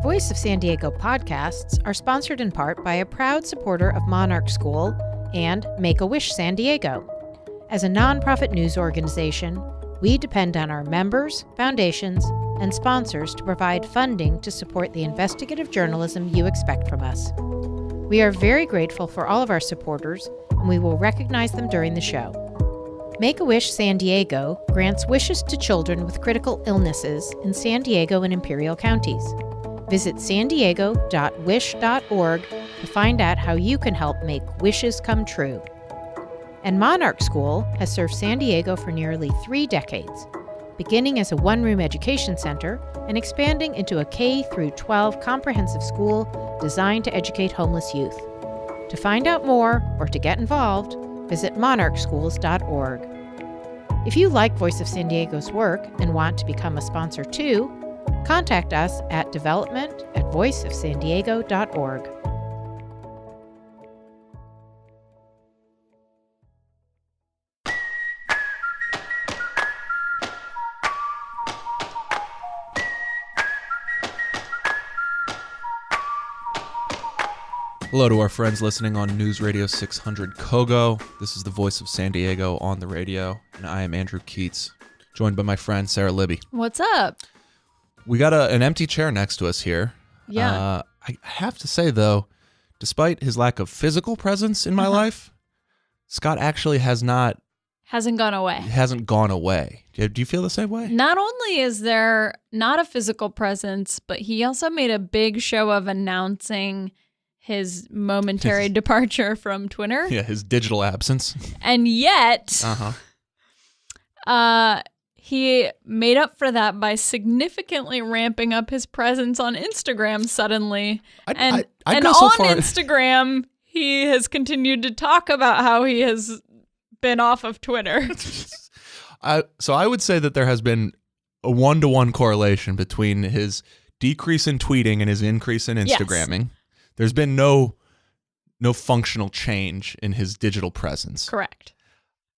Voice of San Diego podcasts are sponsored in part by a proud supporter of Monarch School and Make-A-Wish San Diego. As a nonprofit news organization, we depend on our members, foundations, and sponsors to provide funding to support the investigative journalism you expect from us. We are very grateful for all of our supporters, and we will recognize them during the show. Make-A-Wish San Diego grants wishes to children with critical illnesses in San Diego and Imperial counties. Visit sandiego.wish.org to find out how you can help make wishes come true. And Monarch School has served San Diego for nearly 3 decades, beginning as a one-room education center and expanding into a K-12 comprehensive school designed to educate homeless youth. To find out more or to get involved, visit monarchschools.org. If you like Voice of San Diego's work and want to become a sponsor too, contact us at development@voiceofsandiego.org. Hello to our friends listening on News Radio 600 Kogo. This is the Voice of San Diego on the radio, and I am Andrew Keatts, joined by my friend Sarah Libby. What's up? We got an empty chair next to us here. Yeah. I have to say, though, despite his lack of physical presence in my life, Scott actually hasn't gone away. Do you feel the same way? Not only is there not a physical presence, but he also made a big show of announcing his momentary departure from Twitter. Yeah, his digital absence. And yet, he made up for that by significantly ramping up his presence on Instagram suddenly. And on Instagram, he has continued to talk about how he has been off of Twitter. So I would say that there has been a 1-to-1 correlation between his decrease in tweeting and his increase in Instagramming. Yes. There's been no functional change in his digital presence. Correct.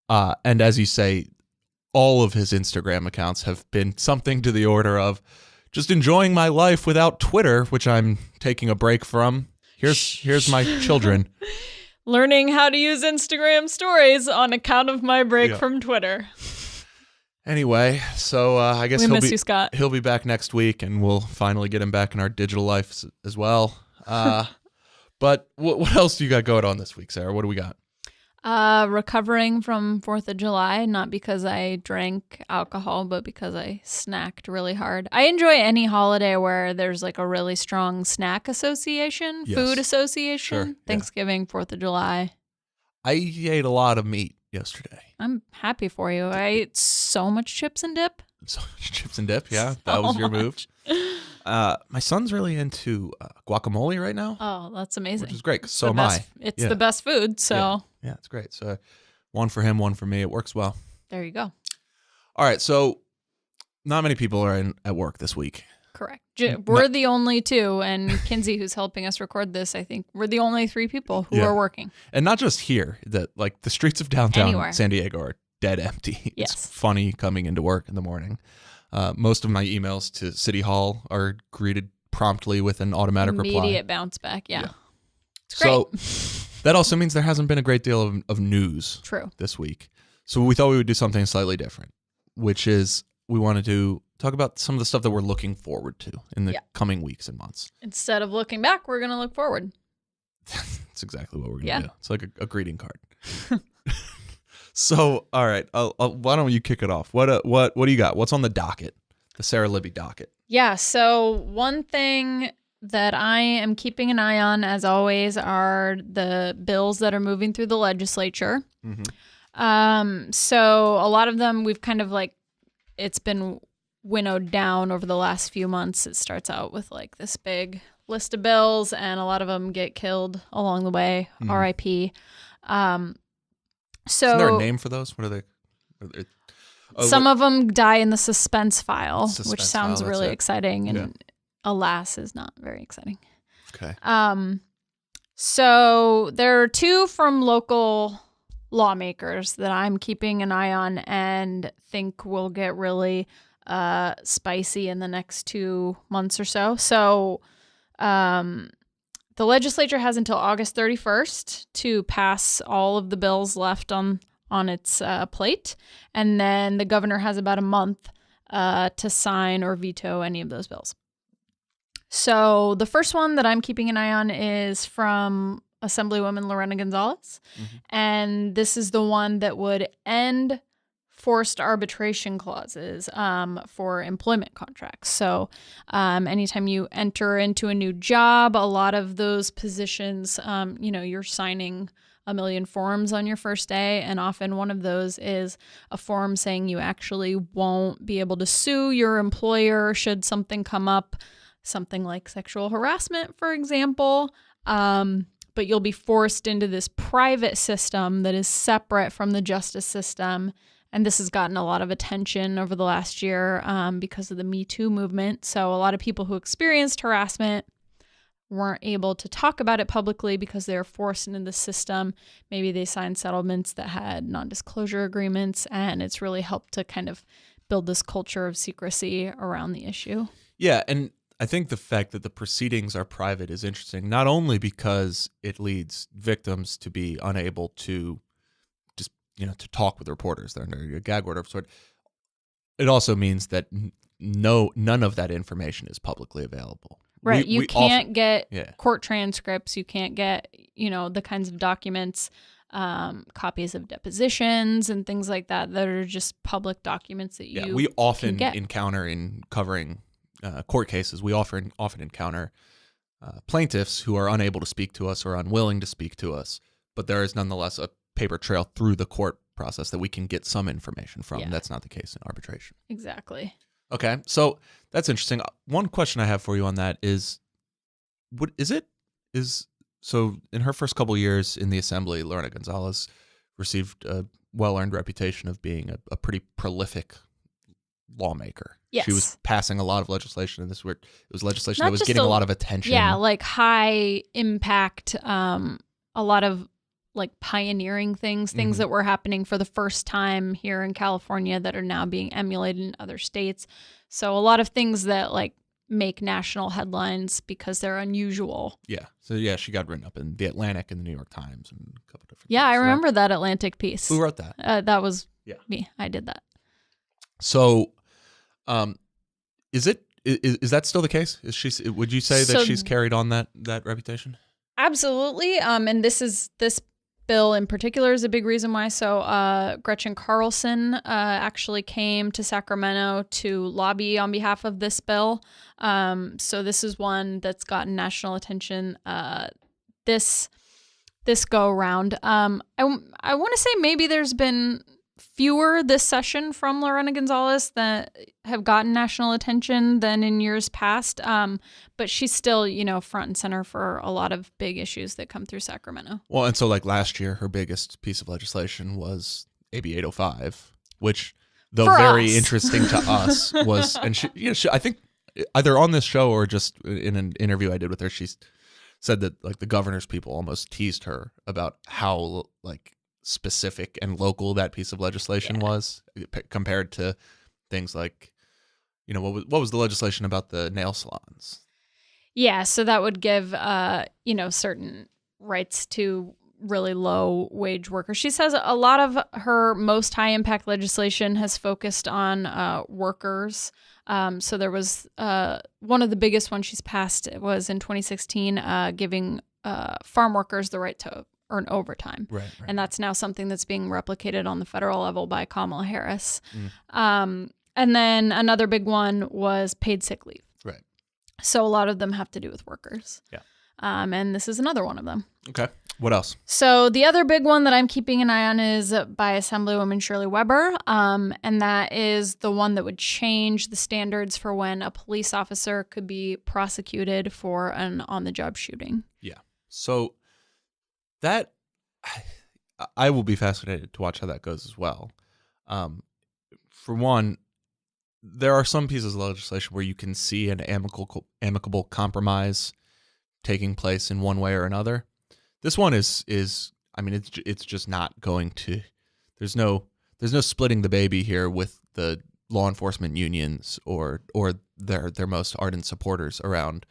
And as you say, all of his Instagram accounts have been something to the order of just enjoying my life without Twitter, which I'm taking a break from. Here's my children. Learning how to use Instagram stories on account of my break from Twitter. Anyway, so I guess Scott. He'll be back next week, and we'll finally get him back in our digital life as well. But what else do you got going on this week, Sarah? What do we got? Recovering from 4th of July, not because I drank alcohol, but because I snacked really hard. I enjoy any holiday where there's like a really strong snack association, food association. Sure. Thanksgiving, 4th of July. I ate a lot of meat yesterday. I'm happy for you. I ate so much chips and dip. So much chips and dip, yeah. That was your move. My son's really into guacamole right now. Oh, that's amazing. Which is great, 'cause so am I. It's the best food, so. Yeah, it's great. So one for him, one for me. It works well. There you go. All right, so not many people are at work this week. Correct. We're the only 2, and Kinsey, who's helping us record this, I think we're the only 3 people who are working. And not just here. The streets of downtown San Diego are dead empty. Yes. It's funny coming into work in the morning. Most of my emails to City Hall are greeted promptly with an automatic reply. Immediate bounce back, yeah. It's great. So that also means there hasn't been a great deal of news this week. So we thought we would do something slightly different, which is we wanted to talk about some of the stuff that we're looking forward to in the coming weeks and months. Instead of looking back, we're going to look forward. That's exactly what we're going to do. It's like a greeting card. So, all right, why don't you kick it off? What do you got? What's on the docket, the Sarah Libby docket? Yeah, so one thing that I am keeping an eye on, as always, are the bills that are moving through the legislature. Mm-hmm. So a lot of them we've kind of it's been winnowed down over the last few months. It starts out with this big list of bills, and a lot of them get killed along the way. Mm-hmm. R.I.P. So isn't there a name for those? What are they? Some of them die in the suspense file, which sounds really exciting, and alas, is not very exciting. Okay. So there are 2 from local lawmakers that I'm keeping an eye on and think will get really spicy in the next 2 months or so. So The legislature has until August 31st to pass all of the bills left on its plate. And then the governor has about a month to sign or veto any of those bills. So the first one that I'm keeping an eye on is from Assemblywoman Lorena Gonzalez. Mm-hmm. And this is the one that would end forced arbitration clauses for employment contracts. So anytime you enter into a new job, a lot of those positions, you're signing a million forms on your first day. And often one of those is a form saying you actually won't be able to sue your employer should something come up, something like sexual harassment, for example. But you'll be forced into this private system that is separate from the justice system. And this has gotten a lot of attention over the last year because of the Me Too movement. So a lot of people who experienced harassment weren't able to talk about it publicly because they were forced into the system. Maybe they signed settlements that had non-disclosure agreements, and it's really helped to kind of build this culture of secrecy around the issue. Yeah, and I think the fact that the proceedings are private is interesting, not only because it leads victims to be unable to just, to talk with reporters. They're under a gag order of sort. It also means that none of that information is publicly available. Right. You can't get court transcripts. You can't get, the kinds of documents, copies of depositions and things like that are just public documents that you we often can get. Encounter in covering court cases. We often encounter plaintiffs who are unable to speak to us or unwilling to speak to us, but there is nonetheless a paper trail through the court process that we can get some information from. Yeah. That's not the case in arbitration. Exactly. Okay, so that's interesting. One question I have for you on that is, so in her first couple years in the assembly, Lorena Gonzalez received a well-earned reputation of being a pretty prolific lawmaker. Yes. She was passing a lot of legislation, and it was legislation that was getting a lot of attention. Yeah, like high impact, a lot of like pioneering things that were happening for the first time here in California that are now being emulated in other states. So a lot of things that like make national headlines because they're unusual. Yeah. So yeah, she got written up in The Atlantic and the New York Times and a couple different things. I remember right? that Atlantic piece. Who wrote that? That was me. I did that. So is that still the case? Would you say that she's carried on that reputation? Absolutely. And this bill in particular is a big reason why. So Gretchen Carlson actually came to Sacramento to lobby on behalf of this bill. So this is one that's gotten national attention this go around. I want to say maybe there's been fewer this session from Lorena Gonzalez that have gotten national attention than in years past. But she's still, front and center for a lot of big issues that come through Sacramento. Well, and so like last year, her biggest piece of legislation was AB 805, which, though for very us. Interesting to us, was, and she, I think either on this show or just in an interview I did with her, she said that like the governor's people almost teased her about how like specific and local that piece of legislation was compared to things like, what was the legislation about the nail salons? Yeah, so that would give, certain rights to really low wage workers. She says a lot of her most high impact legislation has focused on workers. So there was one of the biggest ones she's passed was in 2016, giving farm workers the right to earn overtime. Right. And that's now something that's being replicated on the federal level by Kamala Harris. And then another big one was paid sick leave. Right. So a lot of them have to do with workers. Yeah. And this is another one of them. Okay. What else? So the other big one that I'm keeping an eye on is by Assemblywoman Shirley Weber. And that is the one that would change the standards for when a police officer could be prosecuted for an on-the-job shooting. Yeah. So that, I will be fascinated to watch how that goes as well. For one, there are some pieces of legislation where you can see an amicable compromise taking place in one way or another. This one is I mean, it's just not going to. There's no splitting the baby here with the law enforcement unions or their most ardent supporters around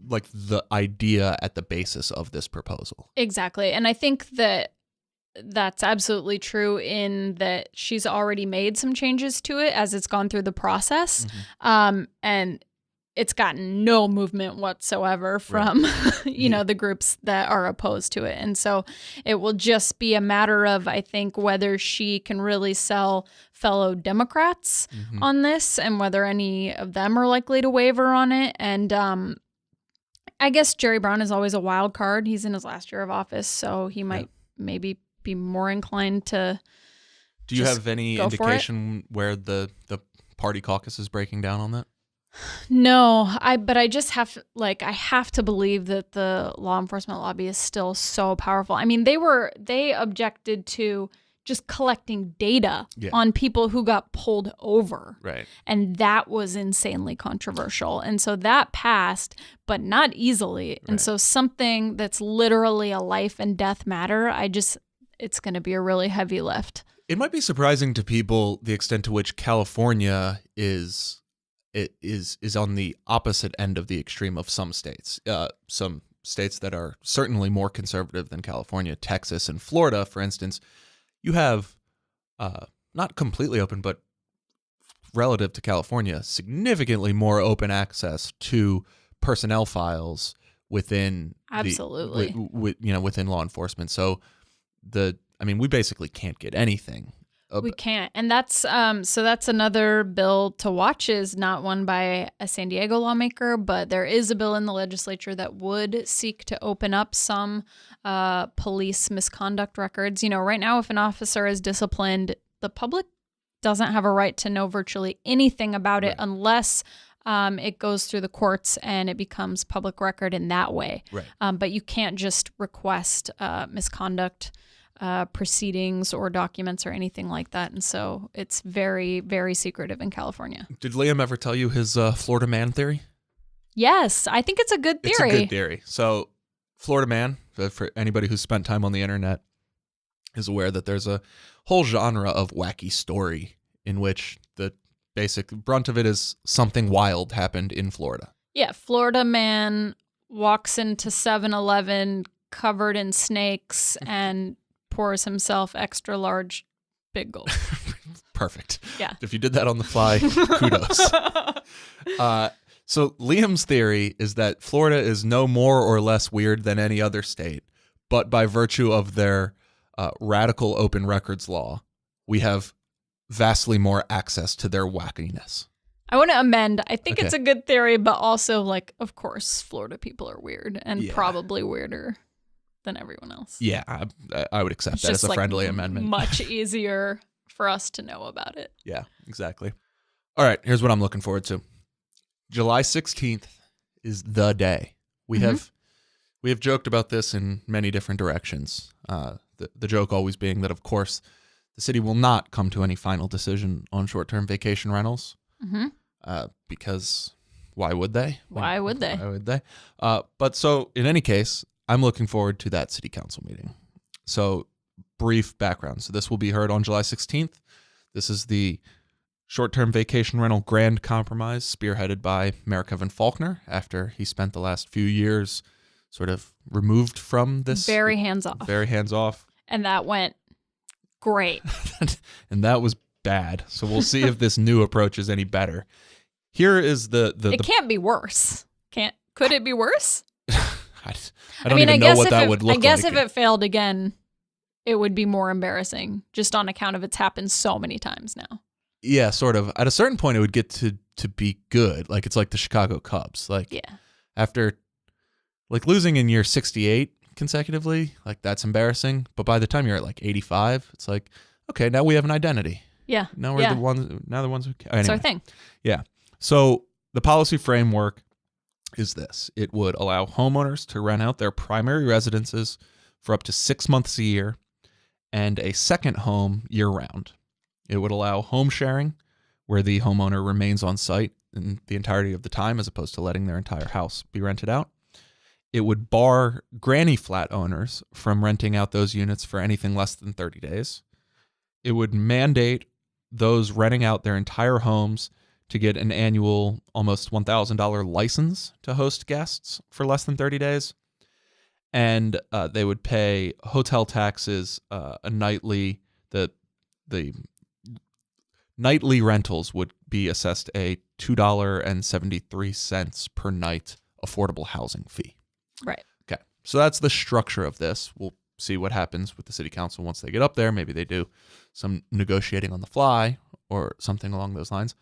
like the idea at the basis of this proposal. Exactly. And I think that that's absolutely true in that she's already made some changes to it as it's gone through the process. And it's gotten no movement whatsoever from, the groups that are opposed to it. And so it will just be a matter of, I think, whether she can really sell fellow Democrats on this and whether any of them are likely to waver on it. And I guess Jerry Brown is always a wild card. He's in his last year of office, so he might maybe be more inclined to. Do you have any indication where the party caucus is breaking down on that? No, but I just have I have to believe that the law enforcement lobby is still so powerful. I mean, they objected to just collecting data on people who got pulled over. Right. And that was insanely controversial. And so that passed, but not easily. Right. And so something that's literally a life and death matter, it's going to be a really heavy lift. It might be surprising to people the extent to which California is on the opposite end of the extreme of some states. Some states that are certainly more conservative than California, Texas and Florida, for instance. You have not completely open, but relative to California, significantly more open access to personnel files within within law enforcement. So we basically can't get anything. We can't. And that's that's another bill to watch, is not one by a San Diego lawmaker, but there is a bill in the legislature that would seek to open up some police misconduct records. Right now, if an officer is disciplined, the public doesn't have a right to know virtually anything about it unless it goes through the courts and it becomes public record in that way. Right. But you can't just request misconduct proceedings or documents or anything like that. And so it's very, very secretive in California. Did Liam ever tell you his Florida man theory? Yes, I think it's a good theory. It's a good theory. So Florida man, for anybody who's spent time on the internet, is aware that there's a whole genre of wacky story in which the basic brunt of it is something wild happened in Florida. Yeah, Florida man walks into 7-Eleven covered in snakes and pours himself extra large big gulp. Perfect. Yeah. If you did that on the fly, kudos. So Liam's theory is that Florida is no more or less weird than any other state, but by virtue of their radical open records law, we have vastly more access to their wackiness. I want to amend. I think it's a good theory, but also, of course, Florida people are weird and probably weirder than everyone else. Yeah, I would accept that as a friendly amendment. Much easier for us to know about it. Yeah, exactly. All right, here's what I'm looking forward to. July 16th is the day. We have joked about this in many different directions. The joke always being that, of course, the city will not come to any final decision on short-term vacation rentals. Because why would they? Why would they? But so in any case, I'm looking forward to that city council meeting. So brief background. So this will be heard on July 16th. This is the short-term vacation rental grand compromise spearheaded by Mayor Kevin Faulconer after he spent the last few years sort of removed from this. Very hands-off. And that went great. And that was bad. So we'll see if this new approach is any better. Here is it can't be worse. Could it be worse? I don't even know what that would look like. I guess if it failed again, it would be more embarrassing just on account of it's happened so many times now. Yeah, sort of. At a certain point, it would get to be good. It's like the Chicago Cubs. After losing in year 68 consecutively, that's embarrassing. But by the time you're at 85, it's okay, now we have an identity. Yeah. Now we're the ones who care. Anyway. It's our thing. Yeah. So the policy framework is this. It would allow homeowners to rent out their primary residences for up to 6 months a year and a second home year-round. It would allow home sharing, where the homeowner remains on site in the entirety of the time as opposed to letting their entire house be rented out. It would bar granny flat owners from renting out those units for anything less than 30 days. It would mandate those renting out their entire homes to get an annual almost $1,000 license to host guests for less than 30 days. And they would pay hotel taxes, a nightly, the nightly rentals would be assessed a $2.73 per night affordable housing fee. Right. Okay. So that's the structure of this. We'll see what happens with the city council once they get up there. Maybe they do some negotiating on the fly or something along those lines.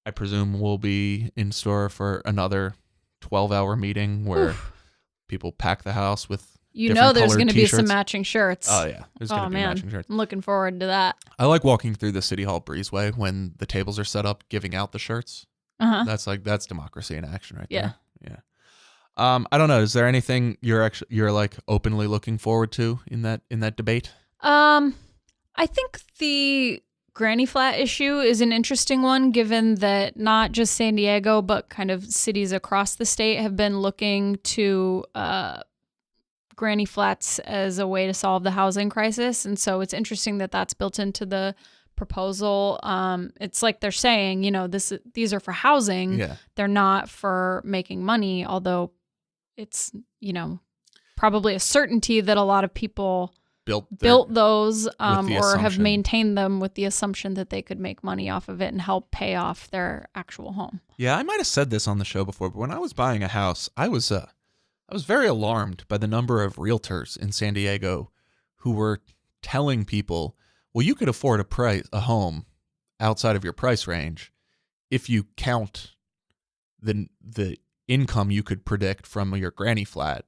I presume we'll be in store for another 12-hour meeting where people pack the house with there's going to be some t-shirts. matching shirts. Oh, yeah. There's going to be matching shirts. I'm looking forward to that. I like walking through the City Hall breezeway when the tables are set up, giving out the shirts. Uh-huh. That's democracy in action right Yeah. there. Yeah. I don't know. Is there anything you're like openly looking forward to in that debate? I think the granny flat issue is an interesting one, given that not just San Diego, but kind of cities across the state have been looking to granny flats as a way to solve the housing crisis. And so it's interesting that that's built into the proposal. It's like they're saying, these are for housing. Yeah. They're not for making money, although it's, probably a certainty that a lot of people built those or have maintained them with the assumption that they could make money off of it and help pay off their actual home. Yeah, I might have said this on the show before, but when I was buying a house, I was very alarmed by the number of realtors in San Diego who were telling people, well, you could afford a home outside of your price range if you count the income you could predict from your granny flat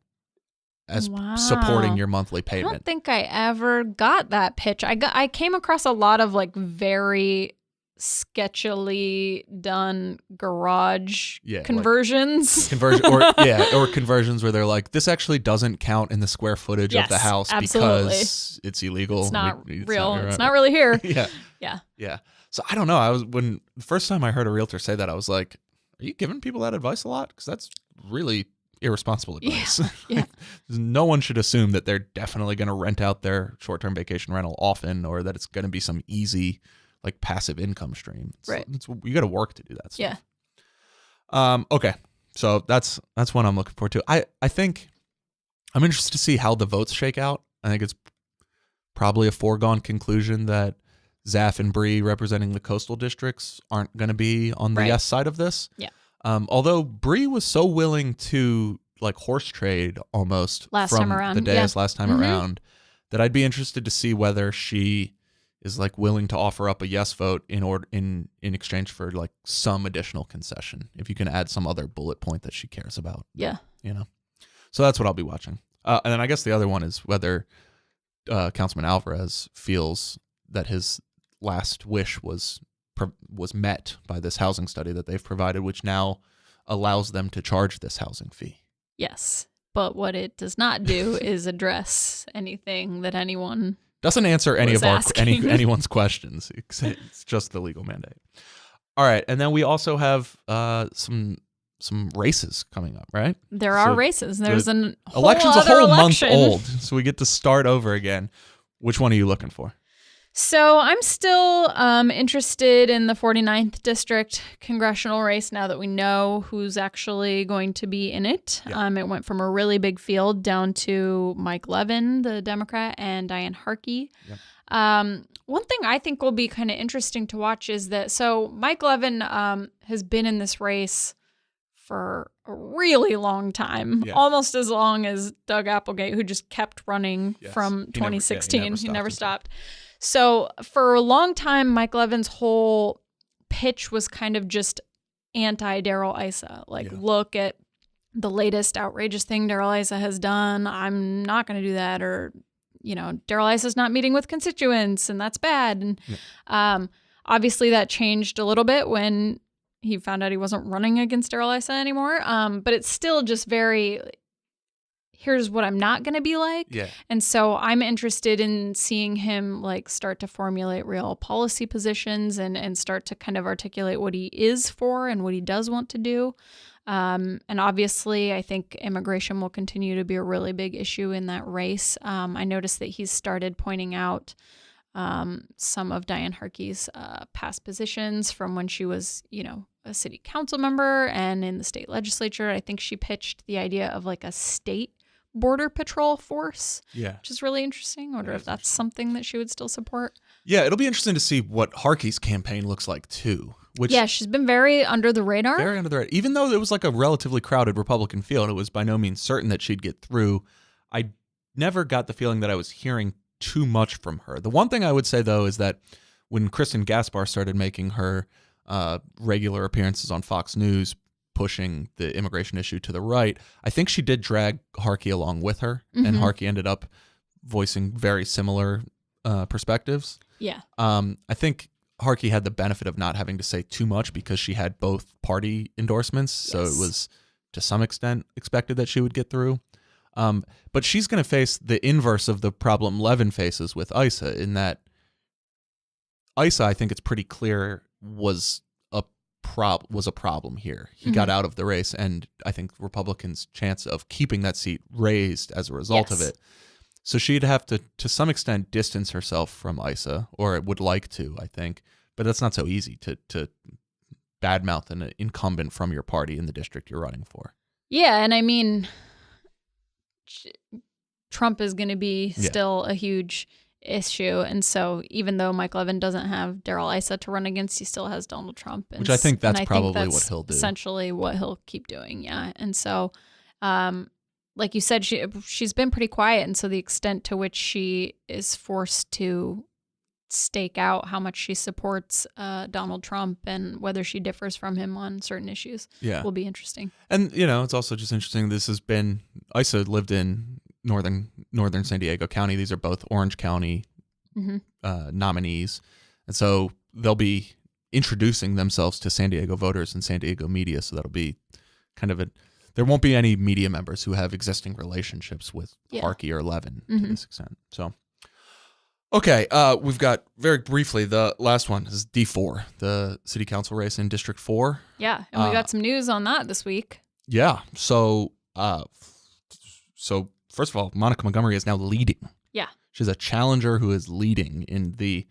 as supporting your monthly payment. I don't think I ever got that pitch. I came across a lot of like very sketchily done garage conversions. Or conversions where they're like, this actually doesn't count in the square footage of the house because it's illegal. It's not real. It's not really here. Yeah. So I don't know. When the first time I heard a realtor say that, I was like, are you giving people that advice a lot? Because that's really irresponsible advice. Yeah. No one should assume that they're definitely going to rent out their short-term vacation rental often, or that it's going to be some easy, like, passive income stream. You got to work to do that stuff. Yeah. Okay. So that's what I'm looking forward to. I think I'm interested to see how the votes shake out. I think it's probably a foregone conclusion that Zaf and Bree, representing the coastal districts, aren't going to be on the yes side of this. Yeah. Although Bree was so willing to like horse trade almost last from time around. the dais last time around, that I'd be interested to see whether she is like willing to offer up a yes vote in exchange for like some additional concession, if you can add some other bullet point that she cares about. Yeah. So that's what I'll be watching. And then I guess the other one is whether Councilman Alvarez feels that his last wish was met by this housing study that they've provided, which now allows them to charge this housing fee. Yes, but what it does not do is address anything that anyone doesn't answer any of anyone's questions. It's just the legal mandate. All right, and then we also have some races coming up, right? There are races. There's an whole election's other a whole election. month old, so we get to start over again. Which one are you looking for? So I'm still interested in the 49th District Congressional race now that we know who's actually going to be in it. Yeah. It went from a really big field down to Mike Levin, the Democrat, and Diane Harkey. Yeah. One thing I think will be kind of interesting to watch is that, so Mike Levin has been in this race for a really long time, almost as long as Doug Applegate, who just kept running from 2016. He never stopped. So for a long time, Mike Levin's whole pitch was kind of just anti-Darrell Issa. Look at the latest outrageous thing Darrell Issa has done. I'm not going to do that. Or, Darrell Issa's not meeting with constituents, and that's bad. And obviously that changed a little bit when he found out he wasn't running against Darrell Issa anymore. But it's still just very... here's what I'm not going to be like. Yeah. And so I'm interested in seeing him start to formulate real policy positions and start to kind of articulate what he is for and what he does want to do. And obviously, I think immigration will continue to be a really big issue in that race. I noticed that he's started pointing out some of Diane Harkey's past positions from when she was, a city council member and in the state legislature. I think she pitched the idea of like a state border patrol force, which is really interesting. I wonder if that's something that she would still support. Yeah, it'll be interesting to see what Harkey's campaign looks like too. She's been very under the radar. Very under the radar. Even though it was like a relatively crowded Republican field, it was by no means certain that she'd get through. I never got the feeling that I was hearing too much from her. The one thing I would say, though, is that when Kristen Gaspar started making her regular appearances on Fox News, pushing the immigration issue to the right, I think she did drag Harkey along with her, and Harkey ended up voicing very similar perspectives. Yeah. I think Harkey had the benefit of not having to say too much because she had both party endorsements, so it was to some extent expected that she would get through. But she's going to face the inverse of the problem Levin faces with Issa, in that Issa, I think it's pretty clear, was a problem here. He got out of the race, and I think Republicans' chance of keeping that seat raised as a result of it. So she'd have to some extent, distance herself from Issa, or would like to, I think. But that's not so easy to badmouth an incumbent from your party in the district you're running for. Yeah, and I mean, Trump is going to be still a huge issue. And so even though Mike Levin doesn't have Darrell Issa to run against, he still has Donald Trump. Which I think that's probably what he'll do. Essentially what he'll keep doing, yeah. And so, like you said, she's been pretty quiet. And so the extent to which she is forced to stake out how much she supports Donald Trump and whether she differs from him on certain issues will be interesting. And, it's also just interesting. This has been, Issa lived in northern San Diego County. These are both Orange County nominees. And so they'll be introducing themselves to San Diego voters and San Diego media. So that'll be kind of there won't be any media members who have existing relationships with Harkey or Levin to this extent. So, okay, we've got, very briefly, the last one is D4, the city council race in District 4. Yeah, and we got some news on that this week. Yeah, so first of all, Monica Montgomery is now leading. Yeah. She's a challenger who is leading in the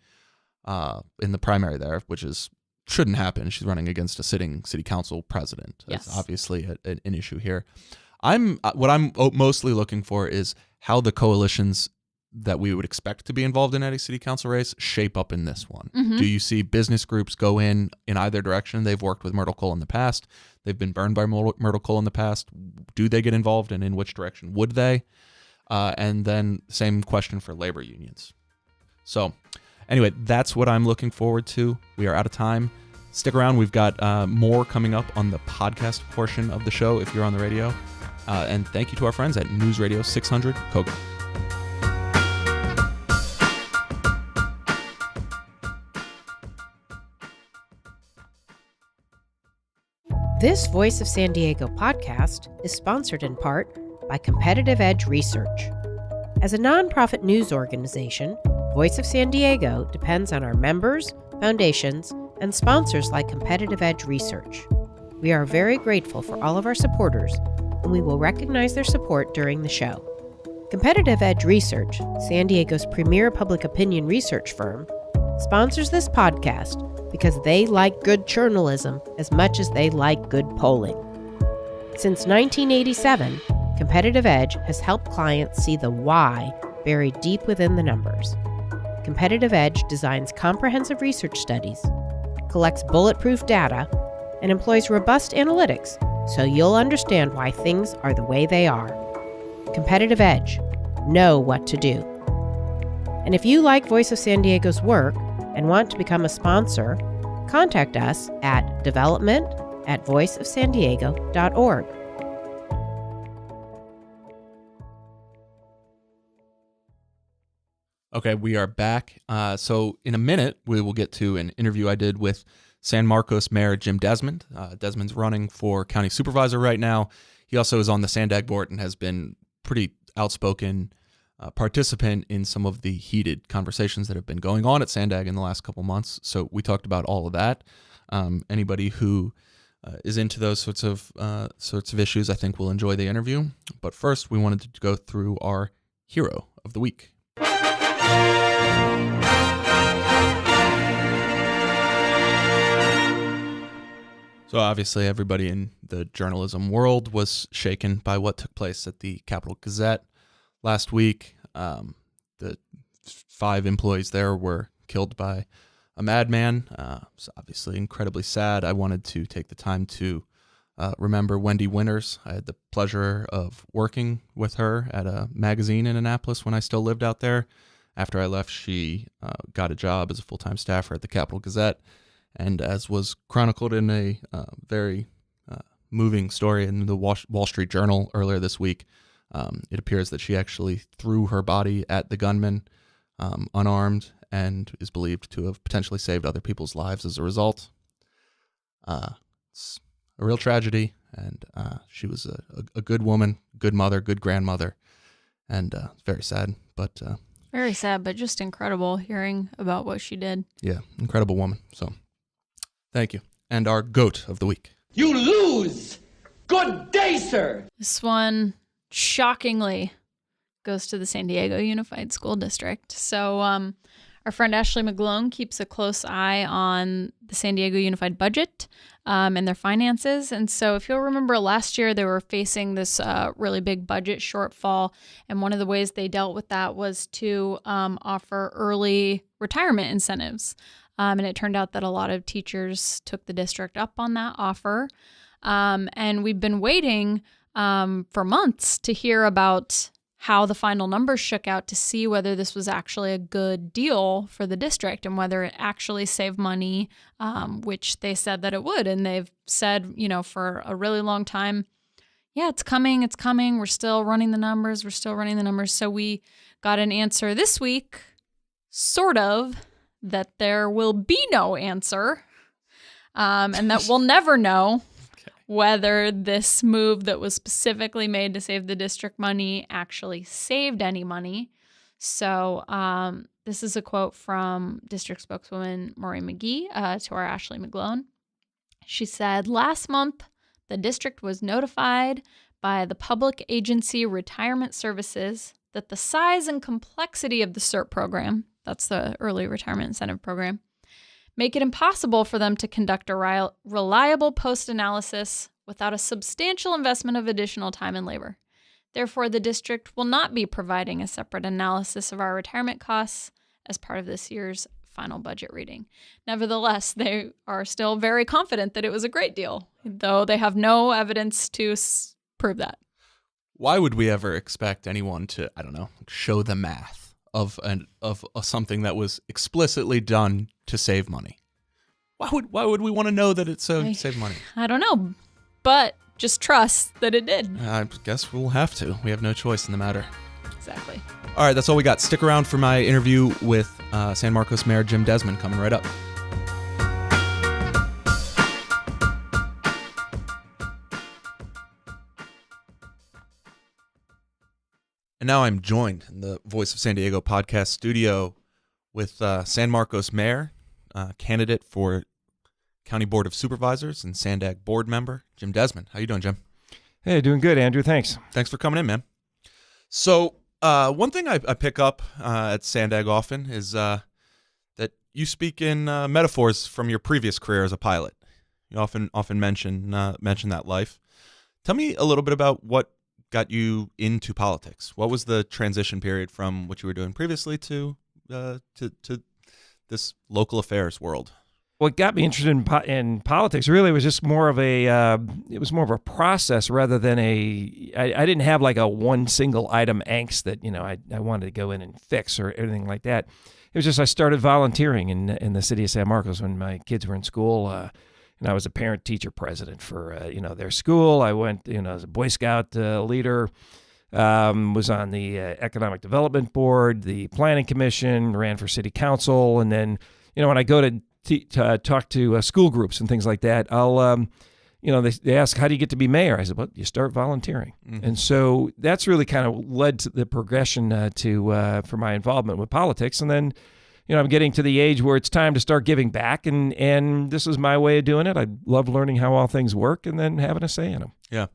primary there, which shouldn't happen. She's running against a sitting city council president. Yes. That's obviously an issue here. What I'm mostly looking for is how the coalitions that we would expect to be involved in any city council race shape up in this one. Do you see business groups go in either direction? They've worked with Myrtle Cole in the past. They've been burned by Myrtle Cole in the past. Do they get involved, and in which direction would they? And then same question for labor unions. So anyway, that's what I'm looking forward to. We are out of time. Stick around. We've got more coming up on the podcast portion of the show if you're on the radio. And thank you to our friends at News Radio 600 Kogo. This Voice of San Diego podcast is sponsored in part by Competitive Edge Research. As a nonprofit news organization, Voice of San Diego depends on our members, foundations, and sponsors like Competitive Edge Research. We are very grateful for all of our supporters, and we will recognize their support during the show. Competitive Edge Research, San Diego's premier public opinion research firm, sponsors this podcast because they like good journalism as much as they like good polling. Since 1987, Competitive Edge has helped clients see the why buried deep within the numbers. Competitive Edge designs comprehensive research studies, collects bulletproof data, and employs robust analytics so you'll understand why things are the way they are. Competitive Edge. Know what to do. And if you like Voice of San Diego's work and want to become a sponsor, contact us at development@voiceofsandiego.org. Okay, we are back. So in a minute, we will get to an interview I did with San Marcos Mayor Jim Desmond. Desmond's running for county supervisor right now. He also is on the SANDAG board and has been pretty outspoken participant in some of the heated conversations that have been going on at SANDAG in the last couple months. So we talked about all of that. Anybody who is into those sorts of issues, I think will enjoy the interview. But first, we wanted to go through our hero of the week. So obviously everybody in the journalism world was shaken by what took place at the Capitol Gazette last week. The 5 employees there were killed by a madman. It's obviously incredibly sad. I wanted to take the time to remember Wendy Winters. I had the pleasure of working with her at a magazine in Annapolis when I still lived out there. After I left, she got a job as a full-time staffer at the Capitol Gazette. And as was chronicled in a very moving story in the Wall Street Journal earlier this week, it appears that she actually threw her body at the gunman unarmed and is believed to have potentially saved other people's lives as a result. It's a real tragedy, and she was a good woman, good mother, good grandmother, and very sad. But very sad, but just incredible hearing about what she did. Yeah, incredible woman. So thank you. And our GOAT of the week. You lose! Good day, sir! This one, shockingly, goes to the San Diego Unified School District. So our friend Ashley McGlone keeps a close eye on the San Diego Unified budget and their finances. And so if you'll remember last year, they were facing this really big budget shortfall. And one of the ways they dealt with that was to offer early retirement incentives. And it turned out that a lot of teachers took the district up on that offer. And we've been waiting for months to hear about how the final numbers shook out to see whether this was actually a good deal for the district and whether it actually saved money, which they said that it would. And they've said, for a really long time, yeah, it's coming. We're still running the numbers. So we got an answer this week, sort of, that there will be no answer and that we'll never know whether this move that was specifically made to save the district money actually saved any money. So this is a quote from district spokeswoman Maureen McGee to our Ashley McGlone. She said, "Last month, the district was notified by the Public Agency Retirement Services that the size and complexity of the CERT program," that's the Early Retirement Incentive Program, "make it impossible for them to conduct a reliable post-analysis without a substantial investment of additional time and labor. Therefore, the district will not be providing a separate analysis of our retirement costs as part of this year's final budget reading." Nevertheless, they are still very confident that it was a great deal, though they have no evidence to prove that. Why would we ever expect anyone to, show the math of something that was explicitly done to save money? Why would we want to know that it's saved money? I don't know, but just trust that it did. I guess we'll have to. We have no choice in the matter. Exactly. All right, that's all we got. Stick around for my interview with San Marcos Mayor Jim Desmond coming right up. And now I'm joined in the Voice of San Diego podcast studio with San Marcos Mayor, candidate for County Board of Supervisors and SANDAG board member, Jim Desmond. How you doing, Jim? Hey, doing good, Andrew. Thanks. Thanks for coming in, man. So one thing I pick up at SANDAG often is that you speak in metaphors from your previous career as a pilot. You often mention that life. Tell me a little bit about what got you into politics. What was the transition period from what you were doing previously to this local affairs world? What got me interested in politics really was just more of a process rather than I didn't have like a one single item angst that I wanted to go in and fix or anything like that. It was just I started volunteering in the city of San Marcos when my kids were in school, and I was a parent-teacher president for their school. I went as a Boy Scout leader, was on the Economic Development Board, the Planning Commission, ran for city council, and then when I go to talk to school groups and things like that, I'll they ask, how do you get to be mayor? I said, well, you start volunteering. Mm-hmm. And so that's really kind of led to the progression for my involvement with politics. And then, I'm getting to the age where it's time to start giving back. And this is my way of doing it. I love learning how all things work and then having a say in them. Yeah.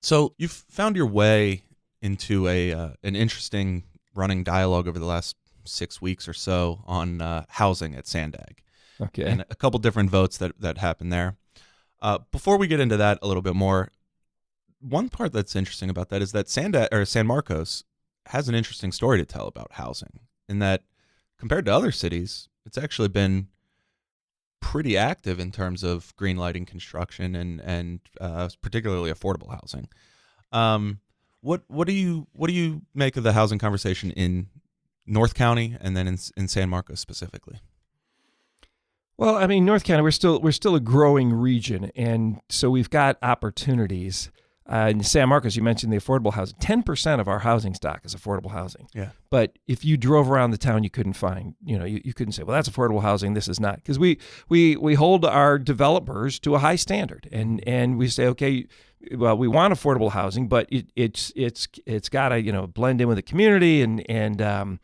So you've found your way into an interesting running dialogue over the last 6 weeks or so on housing at SANDAG. Okay. And a couple different votes that happened there. Before we get into that a little bit more, one part that's interesting about that is that San Marcos has an interesting story to tell about housing, in that compared to other cities, it's actually been pretty active in terms of green lighting construction and particularly affordable housing. What do you make of the housing conversation in North County and then in San Marcos specifically? Well, I mean, North County, we're still a growing region, and so we've got opportunities. In San Marcos, you mentioned the affordable housing. 10% of our housing stock is affordable housing. Yeah. But if you drove around the town, you couldn't find, you couldn't say, well, that's affordable housing, this is not. Because we hold our developers to a high standard, and we say, okay, well, we want affordable housing, but it's got to blend in with the community, and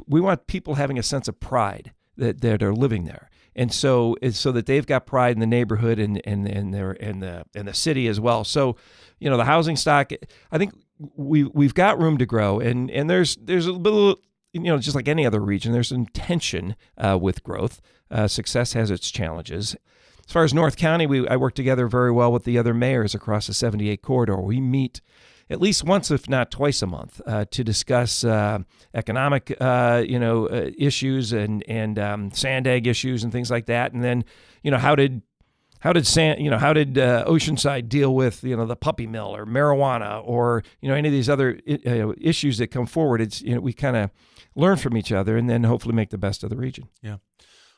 we want people having a sense of pride that are living there. And so it's so that they've got pride in the neighborhood and the city as well. So, the housing stock, I think we've got room to grow, and there's a little, just like any other region, there's some tension with growth. Success has its challenges. As far as North County, I work together very well with the other mayors across the 78 corridor. We meet at least once, if not twice a month, to discuss economic, issues and SANDAG issues and things like that. And then, how did Oceanside deal with the puppy mill or marijuana or any of these other issues that come forward? It's we kind of learn from each other and then hopefully make the best of the region. Yeah.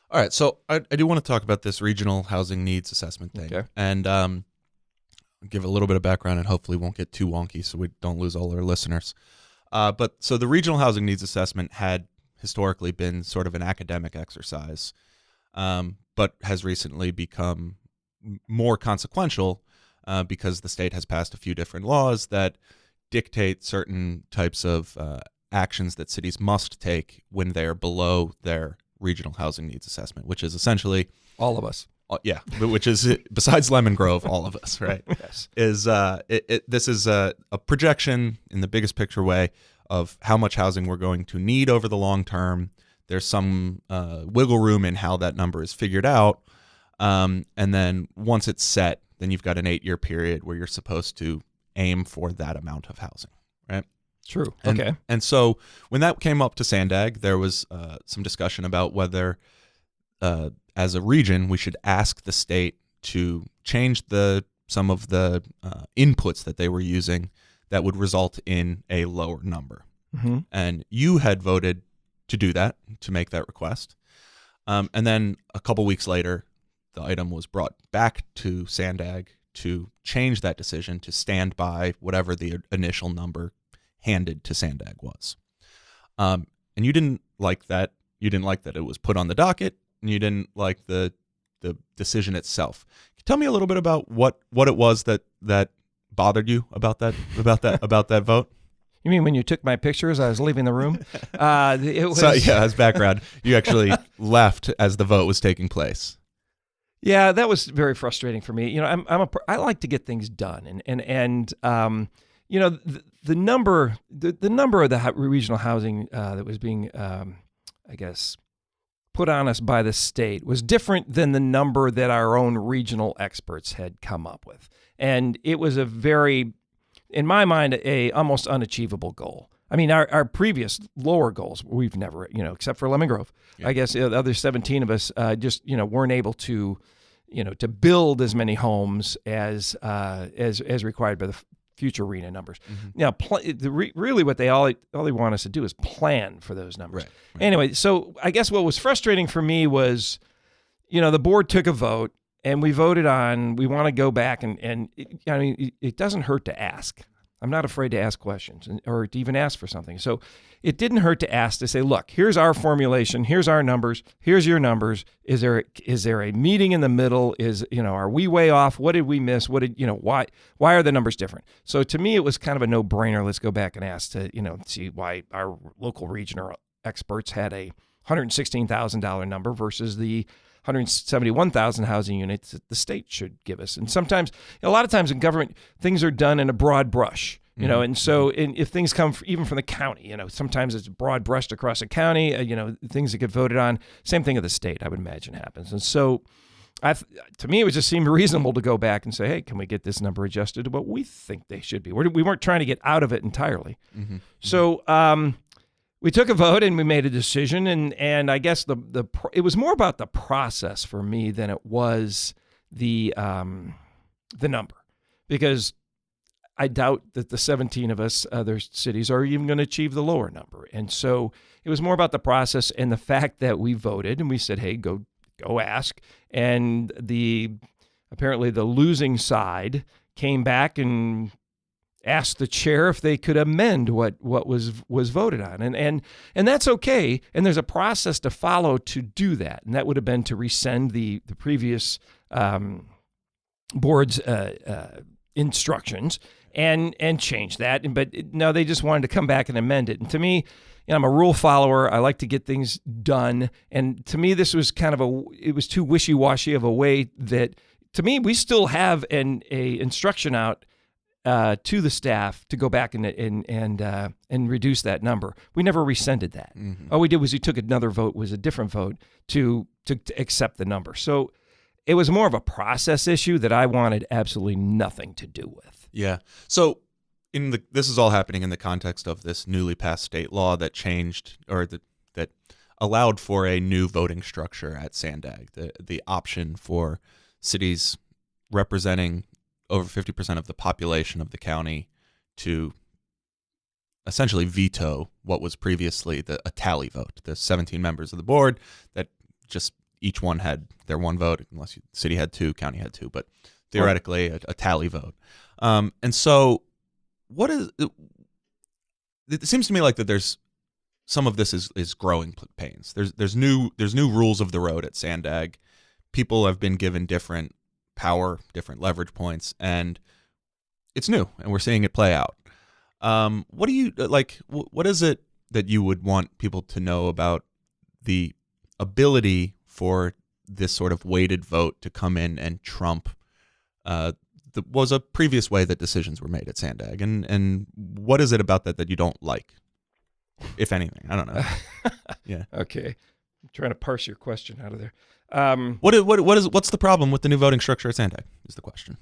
All right. So I do want to talk about this regional housing needs assessment thing. Okay. And give a little bit of background and hopefully won't get too wonky so we don't lose all our listeners. But so the regional housing needs assessment had historically been sort of an academic exercise, but has recently become more consequential because the state has passed a few different laws that dictate certain types of actions that cities must take when they're below their regional housing needs assessment, which is essentially all of us. Yeah, which is, besides Lemon Grove, all of us, right? Yes. This is a projection in the biggest picture way of how much housing we're going to need over the long term. There's some wiggle room in how that number is figured out. And then once it's set, then you've got an 8-year period where you're supposed to aim for that amount of housing, right? True. Okay. And so when that came up to SANDAG, there was some discussion about whether as a region, we should ask the state to change some of the inputs that they were using that would result in a lower number. Mm-hmm. And you had voted to do that, to make that request. And then a couple weeks later, the item was brought back to SANDAG to change that decision to stand by whatever the initial number handed to SANDAG was. And you didn't like that. You didn't like that it was put on the docket. And you didn't like the decision itself. Tell me a little bit about what it was that bothered you about that vote. You mean when you took my picture as I was leaving the room? It was... So yeah, as background, you actually left as the vote was taking place. Yeah, that was very frustrating for me. I like to get things done, and the number of the regional housing that was being, I guess, put on us by the state was different than the number that our own regional experts had come up with. And it was a very, in my mind, a almost unachievable goal. I mean, our previous lower goals, we've never, except for Lemon Grove, yeah. I guess the other 17 of us just, weren't able to, to build as many homes as required by the future RHNA numbers. Mm-hmm. Now, really what all they want us to do is plan for those numbers. Right. Anyway, so I guess what was frustrating for me was, the board took a vote and we voted on, we want to go back and it doesn't hurt to ask. I'm not afraid to ask questions or to even ask for something. So it didn't hurt to ask, to say, look, here's our formulation, here's our numbers, here's your numbers. Is there a meeting in the middle? Are we way off? What did we miss? Why are the numbers different? So to me, it was kind of a no-brainer. Let's go back and ask to, see why our local regional experts had a $116,000 number versus the 171,000 housing units that the state should give us. And sometimes, a lot of times in government, things are done in a broad brush, and so if things come even from the county, sometimes it's broad brushed across a county, things that get voted on. Same thing at the state, I would imagine happens. And so to me, it just seemed reasonable to go back and say, hey, can we get this number adjusted to what we think they should be? We weren't trying to get out of it entirely. Mm-hmm. So we took a vote and we made a decision, and I guess it was more about the process for me than it was the number, because I doubt that the 17 of us, other cities, are even going to achieve the lower number. And so it was more about the process and the fact that we voted and we said, hey, go ask. And apparently the losing side came back and asked the chair if they could amend what was voted on. And that's okay. And there's a process to follow to do that. And that would have been to rescind the previous board's instructions and change that. But no, they just wanted to come back and amend it. And to me, I'm a rule follower. I like to get things done. And to me, this was it was too wishy-washy of a way that, to me, we still have a instruction out to the staff to go back and reduce that number. We never rescinded that. Mm-hmm. All we did was we took another vote, was a different vote to accept the number. So it was more of a process issue that I wanted absolutely nothing to do with. Yeah. So this is all happening in the context of this newly passed state law that changed, or that allowed for a new voting structure at SANDAG, the option for cities representing over 50% of the population of the county to essentially veto what was previously a tally vote. The 17 members of the board that just each one had their one vote, unless the city had two, county had two, but theoretically a tally vote. And so it seems to me like that there's some of this is growing pains. There's new rules of the road at SANDAG. People have been given different power, different leverage points, and it's new, and we're seeing it play out. What do you like? What is it that you would want people to know about the ability for this sort of weighted vote to come in and trump was a previous way that decisions were made at SANDAG, and what is it about that you don't like, if anything? I don't know. Yeah. Okay. I'm trying to parse your question out of there. What's the problem with the new voting structure at SANDAG is the question.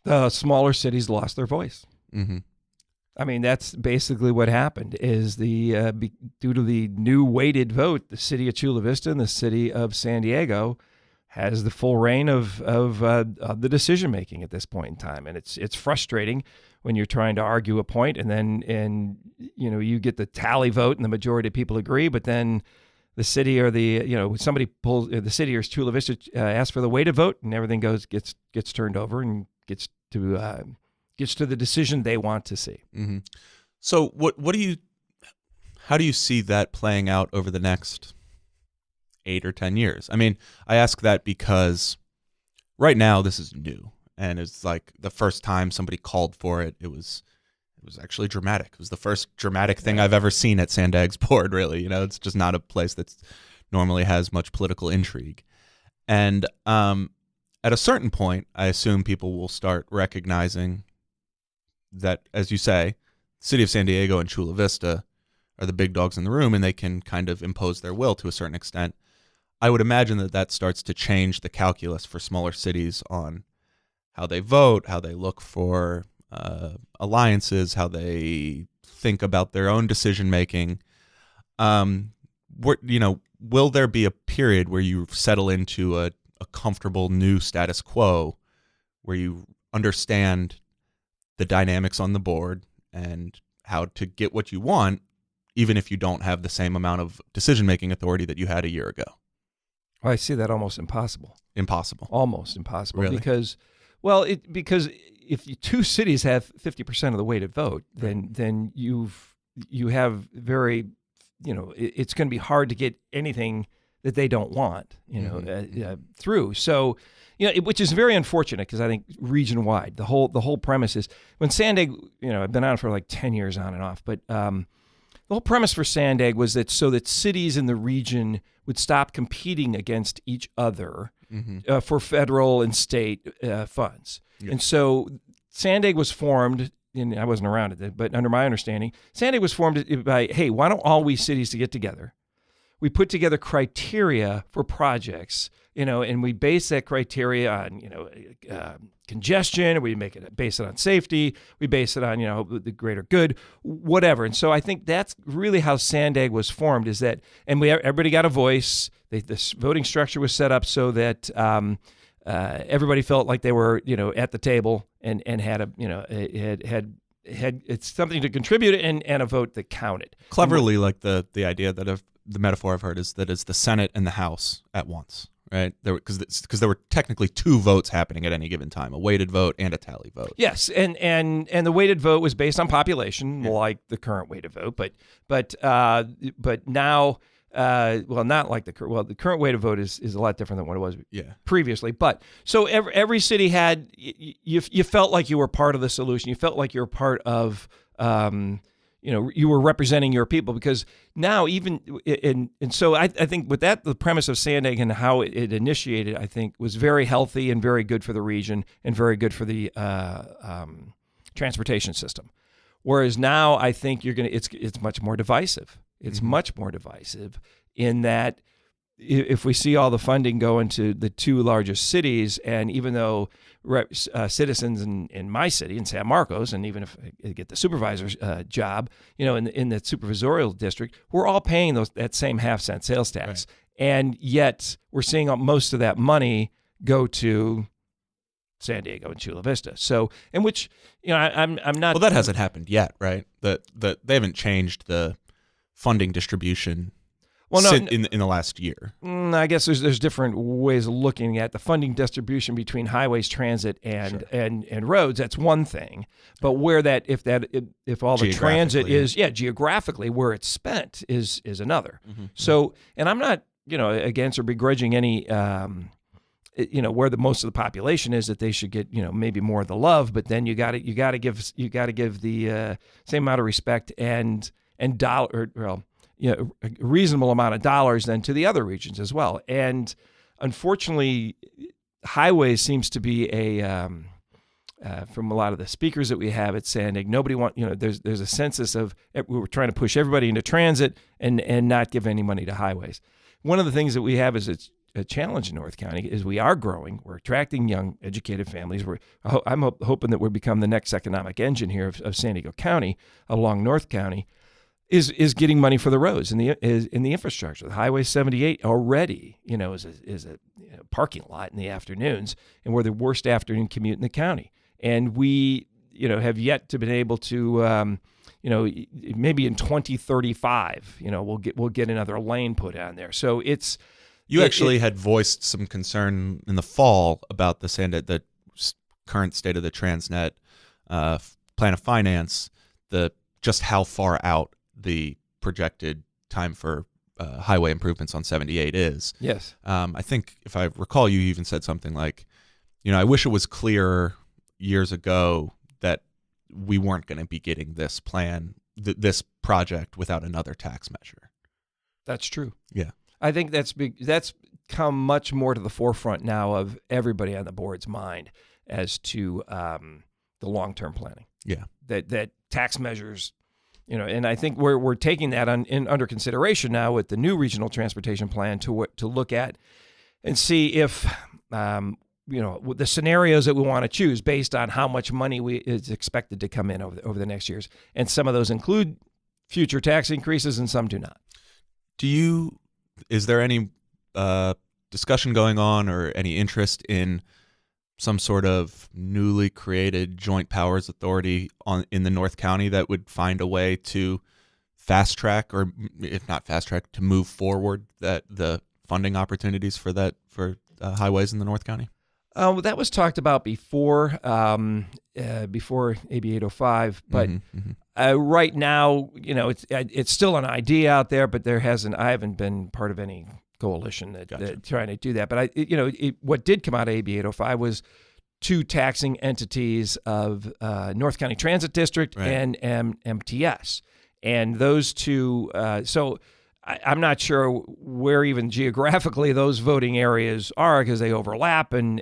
The smaller cities lost their voice. Mm-hmm. I mean, that's basically what happened. Is due to the new weighted vote, the city of Chula Vista and the city of San Diego has the full reign of the decision making at this point in time, and it's frustrating when you're trying to argue a point, and you get the tally vote and the majority of people agree, but then the city or somebody pulls the city or Chula Vista asks for the weighted vote, and everything gets turned over and gets to the decision they want to see. Mm-hmm. So how do you see that playing out over the next 8 or 10 years? I mean, I ask that because right now this is new, and it's like the first time somebody called for it, it was actually dramatic. It was the first dramatic thing I've ever seen at SANDAG's board, really. It's just not a place that normally has much political intrigue. And at a certain point, I assume people will start recognizing that, as you say, the city of San Diego and Chula Vista are the big dogs in the room, and they can kind of impose their will to a certain extent. I would imagine that starts to change the calculus for smaller cities on how they vote, how they look for alliances, how they think about their own decision making. Will there be a period where you settle into a comfortable new status quo, where you understand the dynamics on the board and how to get what you want, even if you don't have the same amount of decision making authority that you had a year ago? Well, I see that almost impossible. Impossible. Almost impossible. Really? Because if two cities have 50% of the weighted vote, then you have very, it's going to be hard to get anything that they don't want, through. So, which is very unfortunate, because I think region-wide, the whole premise is, when SANDAG, I've been on for like 10 years on and off, but the whole premise for SANDAG was that so that cities in the region would stop competing against each other for federal and state funds. Yeah. And so SANDAG was formed, and I wasn't around at it, but under my understanding, SANDAG was formed by, hey, why don't all we cities to get together? we put together criteria for projects, and we base that criteria on, congestion, or we base it on safety, we base it on, the greater good, whatever. And so I think that's really how SANDAG was formed, is that, and everybody got a voice. This voting structure was set up so that everybody felt like they were, at the table and had it's something to contribute and a vote that counted. Cleverly, like the idea that the metaphor I've heard is that it's the Senate and the House at once, right? Because there were technically two votes happening at any given time, a weighted vote and a tally vote. Yes, and the weighted vote was based on population, like the current weighted vote, but now. Not like the current weighted vote is a lot different than what it was previously. But so every city had, you felt like you were part of the solution. You felt like you were part of, you were representing your people, because now and so I think with that, the premise of SANDAG and how it initiated, I think, was very healthy and very good for the region and very good for the transportation system. Whereas now I think it's much more divisive. It's much more divisive in that if we see all the funding go into the two largest cities, and even though citizens in my city, in San Marcos, and even if I get the supervisor's job, in the supervisorial district, we're all paying that same half-cent sales tax. Right. And yet we're seeing most of that money go to San Diego and Chula Vista. So, in which, I'm not... Well, that hasn't happened yet, right? That they haven't changed the funding distribution in the last year. I guess there's different ways of looking at the funding distribution between highways, transit, and roads. That's one thing, but where if all the transit is geographically where it's spent is another. Mm-hmm. So, and I'm not against or begrudging any where the most of the population is, that they should get maybe more of the love, but then you got to give the same amount of respect and a reasonable amount of dollars then to the other regions as well. And unfortunately, highways seems to be from a lot of the speakers that we have at SANDAG, there's a census of we're trying to push everybody into transit and not give any money to highways. One of the things that we have is it's a challenge in North County is we are growing. We're attracting young, educated families. I'm hoping that we become the next economic engine here of San Diego County along North County. Is getting money for the roads and the infrastructure. The Highway 78 already, is a parking lot in the afternoons, and we're the worst afternoon commute in the county. And we, have yet to been able to, maybe in 2035, we'll get another lane put on there. So it's. You actually had voiced some concern in the fall about the current state of the Transnet plan of finance, just how far out the projected time for highway improvements on 78 is. Yes. I think if I recall, you even said something like, I wish it was clearer years ago that we weren't going to be getting this plan, this project without another tax measure. That's true. Yeah. I think that's come much more to the forefront now of everybody on the board's mind as to the long-term planning. Yeah. That tax measures, and I think we're taking that under consideration now with the new regional transportation plan to look at and see if the scenarios that we want to choose based on how much money is expected to come in over the next years, and some of those include future tax increases and some do not. Is there any discussion going on or any interest in some sort of newly created joint powers authority in the North County that would find a way to fast track, or if not fast track, to move forward the funding opportunities for highways in the North County? That was talked about before AB 805, but right now, it's still an idea out there, but I haven't been part of any coalition that trying to do that. But what did come out of AB 805 was two taxing entities of North County Transit District and MTS, and those two. So I'm not sure where even geographically those voting areas are because they overlap, and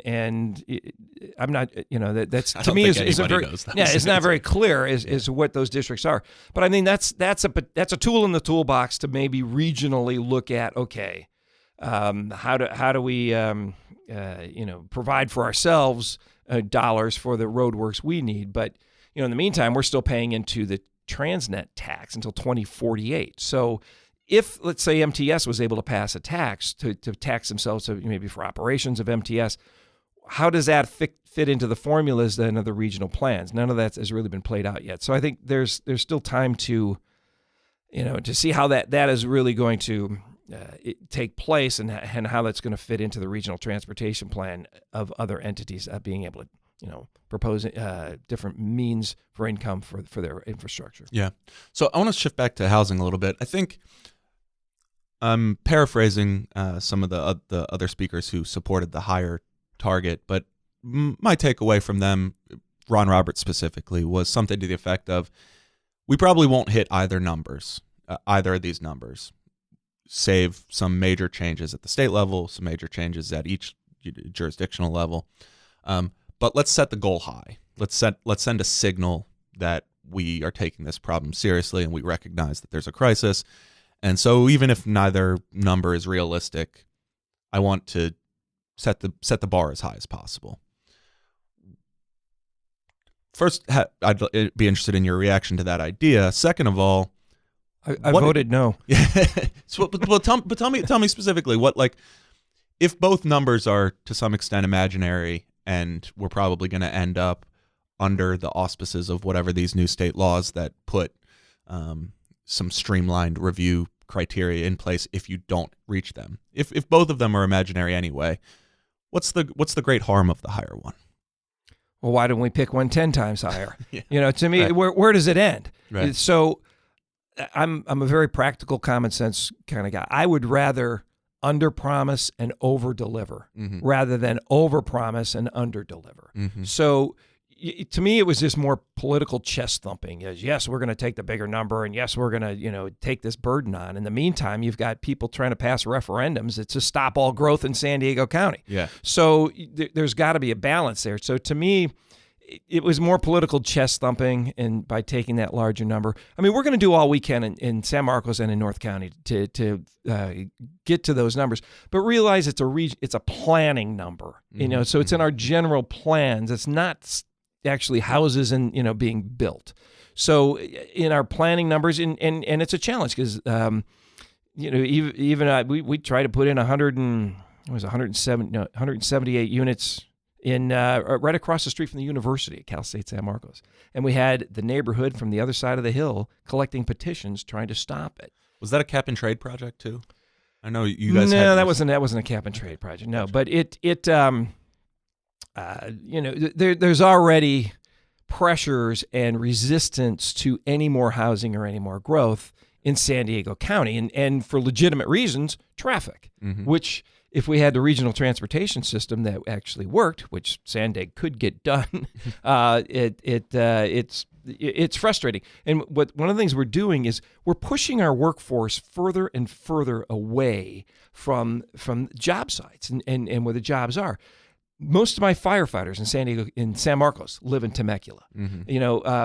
I'm not, that's to me isn't very, it's not very clear as what those districts are. But I mean that's a tool in the toolbox to maybe regionally look at. Okay, how do we provide for ourselves dollars for the roadworks we need? But in the meantime, we're still paying into the Transnet tax until 2048. So if, let's say, MTS was able to pass a tax to tax themselves maybe for operations of MTS, how does that fit into the formulas then of the regional plans? None of that has really been played out yet. So I think there's still time to see how that is really going to take place and how that's going to fit into the regional transportation plan of other entities being able to propose different means for income for their infrastructure. Yeah. So I want to shift back to housing a little bit. I think I'm paraphrasing some of the other speakers who supported the higher target, but my takeaway from them, Ron Roberts specifically, was something to the effect of, we probably won't hit either of these numbers, save some major changes at the state level, some major changes at each jurisdictional level. But let's set the goal high. Let's send a signal that we are taking this problem seriously and we recognize that there's a crisis. And so even if neither number is realistic, I want to set the bar as high as possible. First, I'd be interested in your reaction to that idea. Second of all, I voted no. So, but tell me specifically what, like, if both numbers are to some extent imaginary and we're probably going to end up under the auspices of whatever these new state laws that put some streamlined review criteria in place if you don't reach them. If both of them are imaginary anyway, what's the great harm of the higher one? Well, why don't we pick one 10 times higher? Yeah. To me, right. where does it end? Right. So I'm a very practical, common sense kind of guy. I would rather under-promise and over-deliver rather than over-promise and under-deliver. Mm-hmm. So to me, it was just more political chest thumping. Yes, we're going to take the bigger number, and yes, we're going to take this burden on. In the meantime, you've got people trying to pass referendums to stop all growth in San Diego County. Yeah. So there's got to be a balance there. So to me, it was more political chest thumping, and by taking that larger number, I mean, we're going to do all we can in San Marcos and in North County to get to those numbers. But realize it's a planning number, so it's in our general plans. It's not actually houses and being built. So in our planning numbers, and it's a challenge because even we try to put in 178 units in right across the street from the university at Cal State San Marcos, and we had the neighborhood from the other side of the hill collecting petitions trying to stop it. Was that a cap and trade project too? I know you guys. No, that wasn't a cap and trade project. No, but there's already pressures and resistance to any more housing or any more growth in San Diego County, and for legitimate reasons, traffic, which if we had the regional transportation system that actually worked, which SANDAG could get done, it's frustrating. And one of the things we're doing is we're pushing our workforce further and further away from job sites and where the jobs are. Most of my firefighters in San Marcos live in Temecula.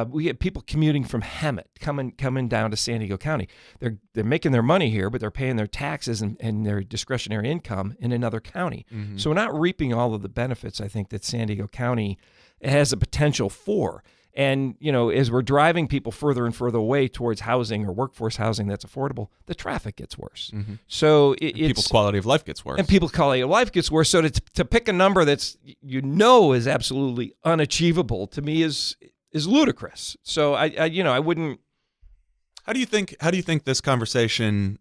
We get people commuting from Hemet coming down to San Diego County. They're making their money here, but they're paying their taxes and their discretionary income in another county. So we're not reaping all of the benefits, I think, that San Diego County has a potential for. And, as we're driving people further and further away towards housing or workforce housing that's affordable, the traffic gets worse. So people's quality of life gets worse. And people's quality of life gets worse. So to pick a number that's is absolutely unachievable to me is ludicrous. So I wouldn't. How do you think this conversation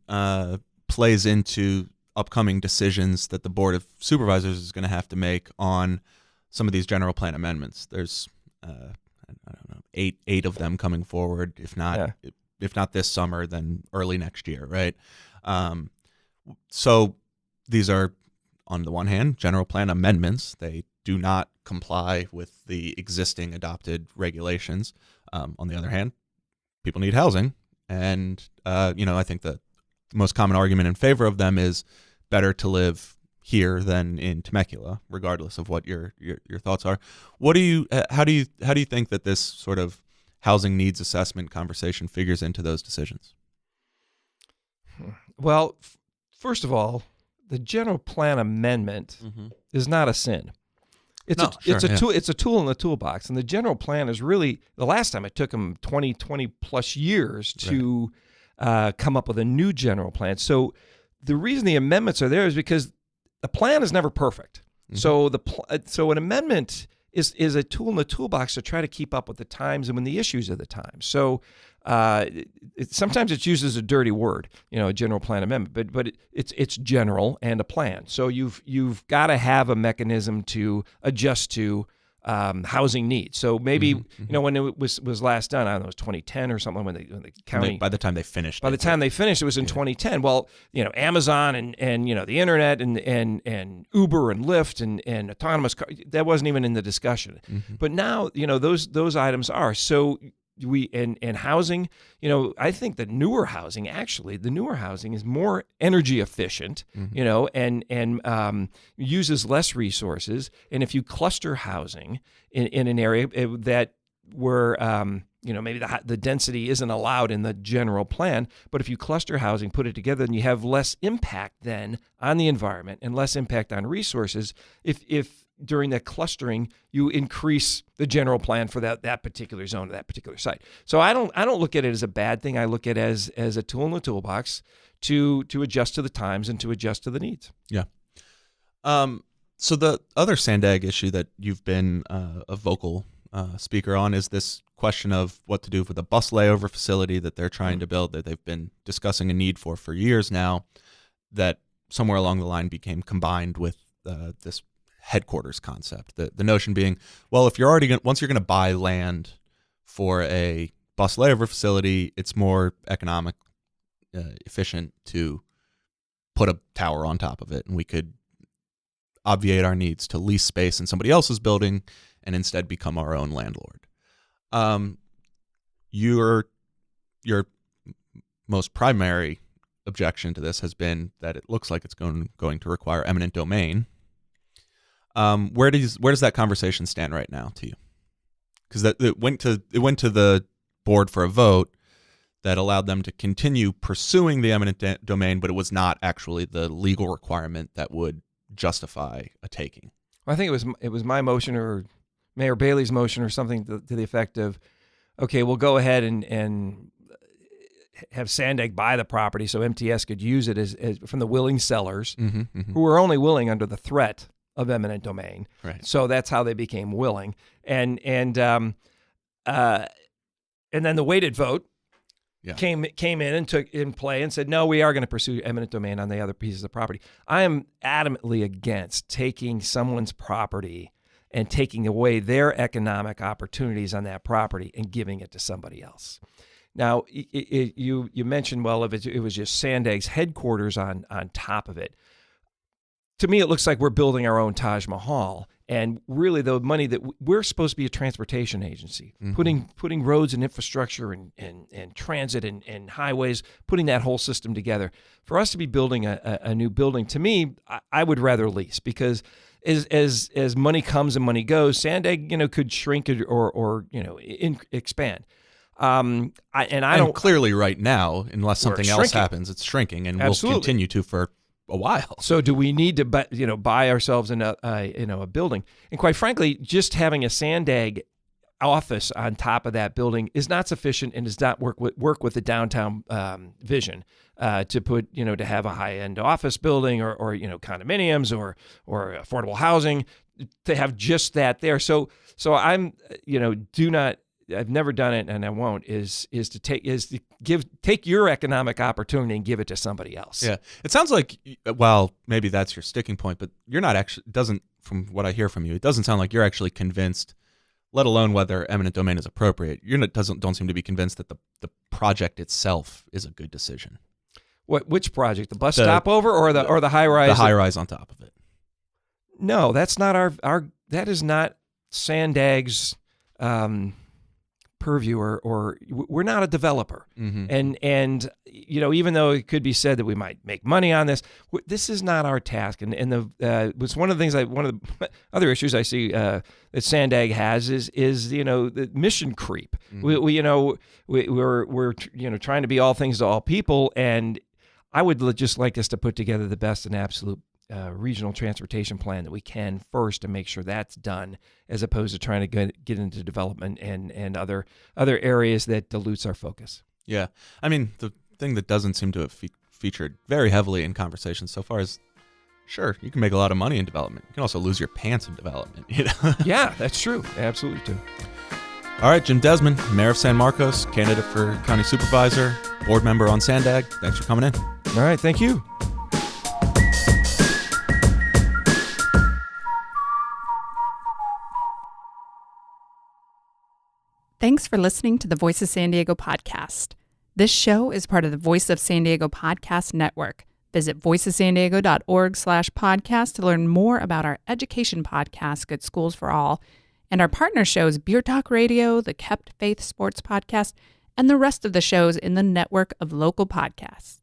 plays into upcoming decisions that the Board of Supervisors is going to have to make on some of these general plan amendments? There's I don't know, eight of them coming forward. If not this summer, then early next year, right? So these are, on the one hand, general plan amendments. They do not comply with the existing adopted regulations. On the other hand, people need housing, and I think that most common argument in favor of them is better to live here than in Temecula, regardless of what your thoughts are. How do you think that this sort of housing needs assessment conversation figures into those decisions? Well, first of all, the general plan amendment is not a sin. It's a tool in the toolbox, and the general plan is really, the last time it took them 20 plus years to come up with a new general plan. So the reason the amendments are there is because the plan is never perfect. So so an amendment is a tool in the toolbox to try to keep up with the times and with the issues of the time. So sometimes it's used as a dirty word, a general plan amendment, but it's general and a plan. So you've got to have a mechanism to adjust to housing needs. So maybe when it was last done, I don't know, it was 2010 or something, when the county. By the time they finished, it was in 2010. Well, Amazon and the internet and Uber and Lyft and autonomous car, that wasn't even in the discussion. But now those items are. So and housing, I think the newer housing is more energy efficient, and uses less resources. And if you cluster housing in an area that where maybe the density isn't allowed in the general plan, but if you cluster housing, put it together, then you have less impact then on the environment and less impact on resources. If during that clustering, you increase the general plan for that particular zone or that particular site. So I don't look at it as a bad thing. I look at it as a tool in the toolbox to adjust to the times and to adjust to the needs. Yeah. So the other SANDAG issue that you've been a vocal speaker on is this question of what to do with the bus layover facility that they're trying to build, that they've been discussing a need for years now, that somewhere along the line became combined with this headquarters concept. The notion being, well, if you're once you're going to buy land for a bus layover facility, it's more economic, efficient to put a tower on top of it, and we could obviate our needs to lease space in somebody else's building and instead become our own landlord. Your most primary objection to this has been that it looks like it's going to require eminent domain. Where does that conversation stand right now to you? Because it went to the board for a vote that allowed them to continue pursuing the eminent domain, but it was not actually the legal requirement that would justify a taking. Well, I think it was my motion or Mayor Bailey's motion or something to the effect of, okay, we'll go ahead and have SANDAG buy the property so MTS could use it as from the willing sellers who were only willing under the threat of eminent domain. Right. So that's how they became willing. And then the weighted vote came in and took in play and said, no, we are going to pursue eminent domain on the other pieces of property. I am adamantly against taking someone's property and taking away their economic opportunities on that property and giving it to somebody else. Now, you mentioned, well, if it was just SANDAG's headquarters on top of it. To me, it looks like we're building our own Taj Mahal. And really, the money that we're supposed to be a transportation agency, putting roads and infrastructure and transit and highways, putting that whole system together. For us to be building a new building, to me, I would rather lease, because as money comes and money goes, SANDAG could shrink it or expand. And clearly right now, unless something else happens, it's shrinking, and will continue to for a while. So do we need to buy ourselves a building? And quite frankly, just having a SANDAG office on top of that building is not sufficient and does not work with the downtown vision to put to have a high-end office building or condominiums or affordable housing, to have just that there. So I'm I've never done it, and I won't. Is to take your economic opportunity and give it to somebody else. Yeah, it sounds like, well, maybe that's your sticking point, but you're not actually. From what I hear from you, it doesn't sound like you're actually convinced. Let alone whether eminent domain is appropriate. Don't seem to be convinced that the project itself is a good decision. Which project? The bus stopover or the high rise? The high rise on top of it. No, that's not our. That is not SANDAG's purview, or we're not a developer. Mm-hmm. And even though it could be said that we might make money on this, this is not our task. And was one of the things one of the other issues I see that SANDAG has is the mission creep. Mm-hmm. We're trying to be all things to all people, and I would just like us to put together the best and absolute regional transportation plan that we can first, to make sure that's done, as opposed to trying to get into development and other areas that dilutes our focus. Yeah. I mean, the thing that doesn't seem to have featured very heavily in conversations so far is, sure, you can make a lot of money in development. You can also lose your pants in development. Yeah, that's true. Absolutely true. All right, Jim Desmond, Mayor of San Marcos, candidate for County Supervisor, board member on SANDAG. Thanks for coming in. All right, thank you. Thanks for listening to the Voice of San Diego podcast. This show is part of the Voice of San Diego podcast network. Visit voiceofsandiego.org/podcast to learn more about our education podcast, Good Schools for All, and our partner shows Beer Talk Radio, the Kept Faith Sports Podcast, and the rest of the shows in the network of local podcasts.